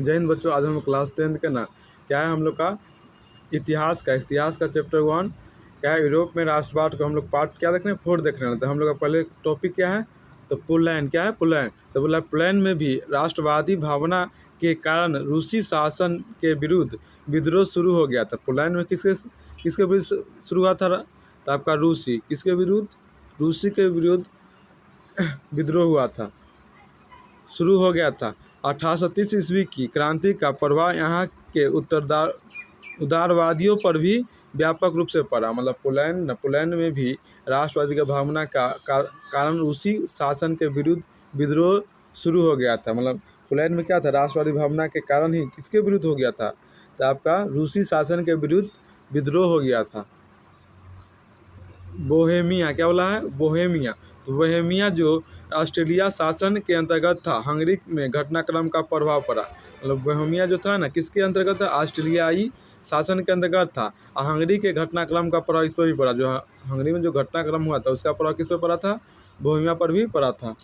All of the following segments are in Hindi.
जय हिंद बच्चों। आज हम क्लास 10th के ना क्या है हम लोग का इतिहास का चैप्टर 1 क्या है यूरोप में राष्ट्रवाद को हम लोग पार्ट क्या देख रहे हैं 4 देख रहे हैं। तो हम लोग का पहले टॉपिक क्या है तो पोलैंड क्या है पोलैंड। तो बोला पोलैंड में भी राष्ट्रवादी भावना के कारण रूसी शासन के विरुद्ध विद्रोह शुरू हो गया था। पोलैंड में किसके विरुद्ध शुरू हुआ था तो आपका रूसी के विरुद्ध विद्रोह हुआ था, शुरू हो गया था। 1830 ईस्वी की क्रांति का प्रभाव यहाँ के उदारवादियों पर भी व्यापक रूप से पड़ा। मतलब पोलैंड में भी राष्ट्रवादी की भावना का कारण रूसी शासन के विरुद्ध विद्रोह शुरू हो गया था। मतलब पोलैंड में क्या था, राष्ट्रवादी भावना के कारण ही किसके विरुद्ध हो गया था तो आपका रूसी शासन के विरुद्ध विद्रोह हो गया था। बोहेमिया क्या बोला है बोहेमिया। तो बोहेमिया जो ऑस्ट्रिया शासन के अंतर्गत था, हंगरी में घटनाक्रम का प्रभाव पड़ा। मतलब बोहेमिया जो था ना किसके अंतर्गत था, ऑस्ट्रियाई शासन के अंतर्गत था। और हंगरी के घटनाक्रम का प्रभाव इस पर भी पड़ा। जो हंगरी में जो घटनाक्रम हुआ था उसका प्रभाव किस पर पड़ा था, बोहेमिया पर भी पड़ा था।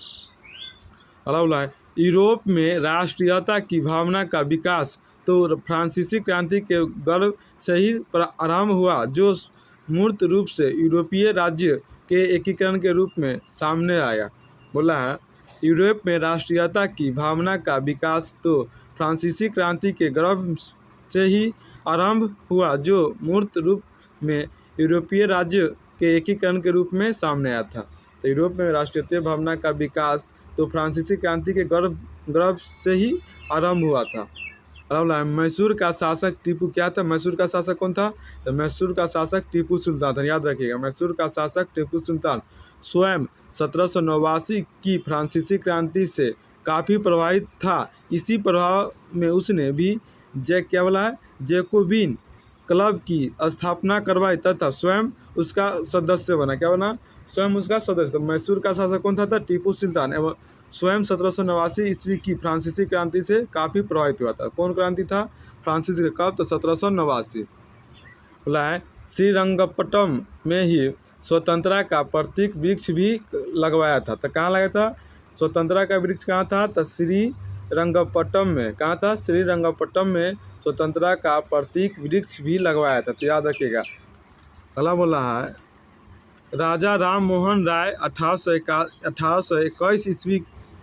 अगला बोला है यूरोप में राष्ट्रीयता की भावना का विकास तो फ्रांसीसी क्रांति के गर्भ से ही आरंभ हुआ, जो मूर्त रूप से यूरोपीय राज्य के एकीकरण के रूप में सामने आया। बोला है यूरोप में राष्ट्रीयता की भावना का विकास तो फ्रांसीसी क्रांति के गर्भ से ही आरंभ हुआ, जो मूर्त रूप में यूरोपीय राज्य के एकीकरण के रूप में सामने आया था। तो यूरोप में राष्ट्रीयता भावना का विकास तो फ्रांसीसी क्रांति के गर्भ से ही आरंभ हुआ था। मैसूर का शासक टीपू क्या था, मैसूर का शासक कौन था तो मैसूर का शासक टीपू सुल्तान था। याद रखिएगा मैसूर का शासक टीपू सुल्तान स्वयं 1789 की फ्रांसीसी क्रांति से काफ़ी प्रभावित था। इसी प्रभाव में उसने भी जैकोबिन क्लब की स्थापना करवाई तथा स्वयं उसका सदस्य बना। क्या बना, स्वयं उसका सदस्य। तो मैसूर का शासक कौन था टीपू सुल्तान एवं स्वयं 1789 ईस्वी की फ्रांसीसी क्रांति से काफ़ी प्रभावित हुआ था। कौन क्रांति था, फ्रांसीसी कब तो 1789। बोला है श्रीरंगपट्टम में ही स्वतंत्रता का प्रतीक वृक्ष भी लगवाया था। तो कहाँ लगा था, स्वतंत्रता का वृक्ष कहाँ था तो श्रीरंगपट्टम में। कहाँ था, श्रीरंगपट्टम में स्वतंत्रता का प्रतीक वृक्ष भी लगवाया था। तो याद रखिएगा। अगला बोला है राजा राम मोहन राय 1821 ईस्वी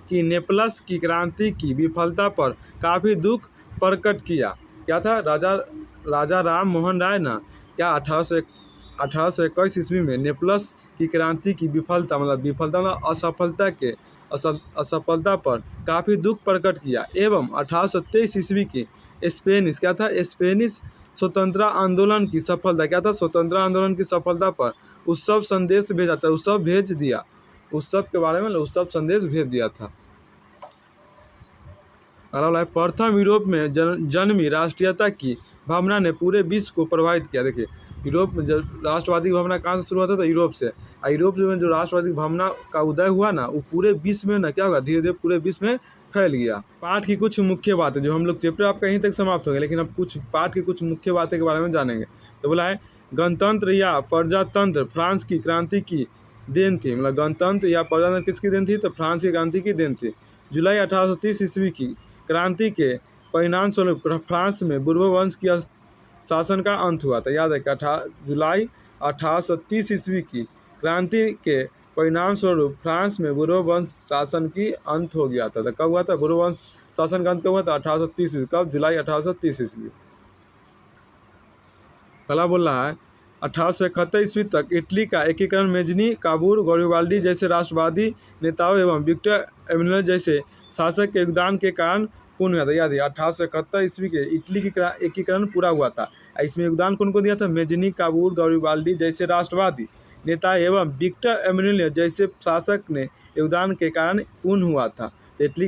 की नेपल्स की क्रांति की विफलता पर काफ़ी दुख प्रकट किया। क्या था, राजा राम मोहन राय ना क्या 1821 ईस्वी में नेपल्स की क्रांति की विफलता मतलब असफलता पर काफ़ी दुख प्रकट किया एवं 1823 ईस्वी की स्पेनिश स्वतंत्रता आंदोलन की सफलता स्वतंत्रता आंदोलन की सफलता पर उत्सव संदेश भेजा था। उत्सव के बारे में उत्सव संदेश भेज दिया था। प्रथम यूरोप में जन्मी राष्ट्रीयता की भावना ने पूरे विश्व को प्रभावित किया। देखिए यूरोप में जब राष्ट्रवादी भावना कहाँ से शुरू होता था, यूरोप से। यूरोप में जो राष्ट्रवादी भावना का उदय हुआ ना वो पूरे विश्व में ना क्या होगा, धीरे धीरे पूरे विश्व में फैल गया। पाठ की कुछ मुख्य बातें, जो हम लोग चैप्टर आपका यहीं तक समाप्त हो गया, लेकिन अब कुछ पाठ की कुछ मुख्य बातें के बारे में जानेंगे। तो बोला है गणतंत्र या प्रजातंत्र फ्रांस की क्रांति की देन थी। मतलब गणतंत्र या प्रजातंत्र किसकी देन थी तो फ्रांस की क्रांति की देन थी। जुलाई 1830 ईस्वी की क्रांति के परिणाम स्वरूप फ्रांस में बुर्बोन की शासन का अंत हुआ था। याद है कि जुलाई 1830 ईस्वी की क्रांति के परिणाम स्वरूप फ्रांस में बुर्बोन शासन की अंत हो गया था। तो कब हुआ था बुर्बोन शासन का अंत, कब हुआ था 1830 ईस्वी। कब, जुलाई 1830 ईस्वी। पहला बोल रहा है 1871 ईस्वी तक इटली का एकीकरण मेजनी, काबूल, गैरिबाल्डी जैसे राष्ट्रवादी नेताओं एवं विक्टर एमेनुएल जैसे शासक के योगदान के कारण पूर्ण हुआ था। याद है 1871 ईस्वी के इटली की एकीकरण पूरा हुआ था। इसमें योगदान कौन को दिया था, मेजनी, काबूल, गैरिबाल्डी जैसे राष्ट्रवादी नेता एवं विक्टर एमेनुएल जैसे शासक ने योगदान के कारण पूर्ण हुआ था। तो इटली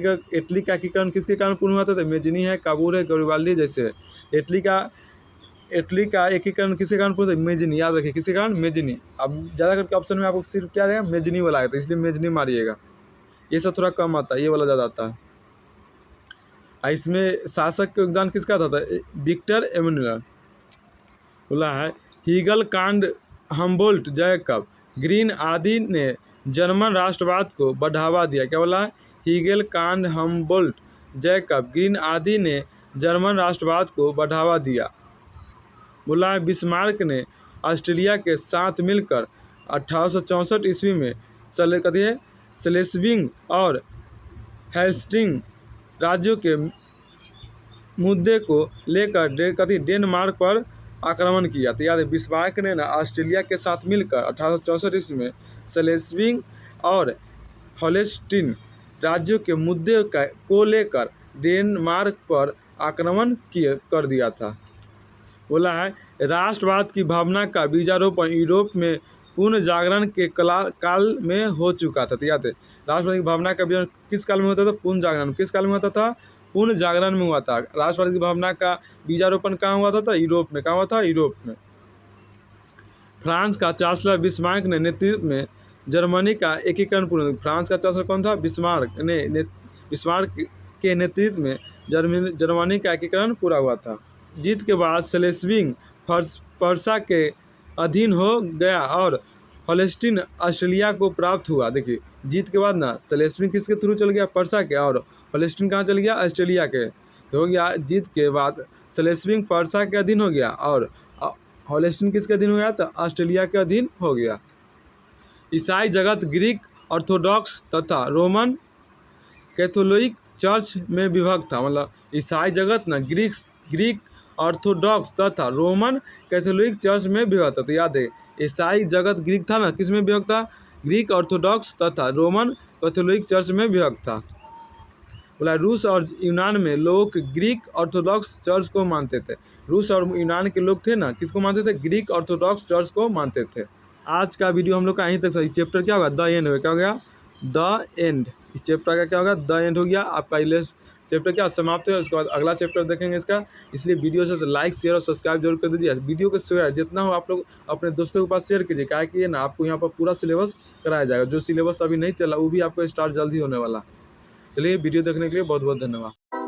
का एकीकरण किसके कारण पूर्ण हुआ था तो मेजनी है, काबूल है, गैरिबाल्डी जैसे। इटली का एकीकरण किसके कारण पूर्ण, मेजनी। याद रखिए किसके कारण, मेजनी। अब ज़्यादा करके ऑप्शन में आपको सिर्फ क्या रहेगा, मेजनी वाला आएगा, तो इसलिए मेजनी मारिएगा। ये सब थोड़ा कम आता है, ये वाला ज़्यादा आता है। इसमें शासक का योगदान किसका था विक्टर एमेनुएल। बोला है हीगल, कांड, हम्बोल्ट, जैकब, ग्रीन आदि ने जर्मन राष्ट्रवाद को बढ़ावा दिया। क्या बोला है, हीगल, कांड, हम्बोल्ट, जैकब, ग्रीन आदि ने जर्मन राष्ट्रवाद को बढ़ावा दिया। बोला है बिस्मार्क ने ऑस्ट्रेलिया के साथ मिलकर 1864 ईस्वी में स्लेस्विंग और हेल्स्टिंग राज्यों के मुद्दे को लेकर डेनमार्क पर आक्रमण किया। तो याद है बिस्मार्क ने ना ऑस्ट्रेलिया के साथ मिलकर 1864 ईस्वी में स्लेस्विंग और होल्स्टीन राज्यों के मुद्दे को लेकर डेनमार्क पर आक्रमण कर दिया था। बोला है राष्ट्रवाद की भावना का बीजारोपण यूरोप में पुनः जागरण के काल में हो चुका था। तो याद है राष्ट्रवाद की भावना का बीजारोपण किस काल में होता था? पुनः जागरण। किस काल में होता था? पुनः जागरण में हुआ था। राष्ट्रवाद की भावना का बीजारोपण कहाँ हुआ था? यूरोप में। कहाँ हुआ था? यूरोप में। फ्रांस का चांसलर बिस्मार्क ने नेतृत्व में जर्मनी का एकीकरण पूर्ण। फ्रांस का चांसलर कौन था? बिस्मार्क के नेतृत्व में जर्मनी का एकीकरण पूरा हुआ था। जीत के बाद स्लेस्विंग पर्सा के अधीन हो गया और होल्स्टीन ऑस्ट्रेलिया को प्राप्त हुआ। देखिए जीत के बाद ना स्लेस्विंग किसके थ्रू चल गया? पर्सा के, और होल्स्टीन कहाँ चल गया? ऑस्ट्रेलिया के। तो हो गया जीत के बाद स्लेस्विंग पर्सा के अधीन हो गया और होल्स्टीन किसके अधीन हो गया? तो ऑस्ट्रेलिया के अधीन हो गया। ईसाई जगत ग्रीक ऑर्थोडॉक्स तथा रोमन कैथोलिक चर्च में विभक्त था। मतलब ईसाई जगत ना ग्रीक ऑर्थोडॉक्स तथा रोमन कैथोलिक चर्च में विभक्त था। तो याद है ईसाई जगत ग्रीक था ना, किस में विभक्त था? ग्रीक ऑर्थोडॉक्स तथा रोमन कैथोलिक चर्च में विभक्त था। बोला रूस और यूनान में लोग ग्रीक ऑर्थोडॉक्स चर्च को मानते थे। रूस और यूनान के लोग थे ना, किसको मानते थे? ग्रीक ऑर्थोडॉक्स चर्च को मानते थे। आज का वीडियो हम लोग का यहीं तक। सही चैप्टर क्या होगा? द एंड हो गया। क्या हो गया? The end. इस चैप्टर का क्या होगा? द एंड हो गया। आपका चैप्टर क्या समाप्त है। उसके बाद अगला चैप्टर देखेंगे इसका। इसलिए वीडियो से तो लाइक शेयर और सब्सक्राइब जरूर कर दीजिए। वीडियो को शेयर जितना हो आप लोग अपने दोस्तों के पास शेयर कीजिए। क्या कि ना आपको यहाँ पर पूरा सिलेबस कराया जाएगा। जो सिलेबस अभी नहीं चला वो भी आपको स्टार्ट जल्दी होने वाला। चलिए वीडियो देखने के लिए बहुत बहुत धन्यवाद।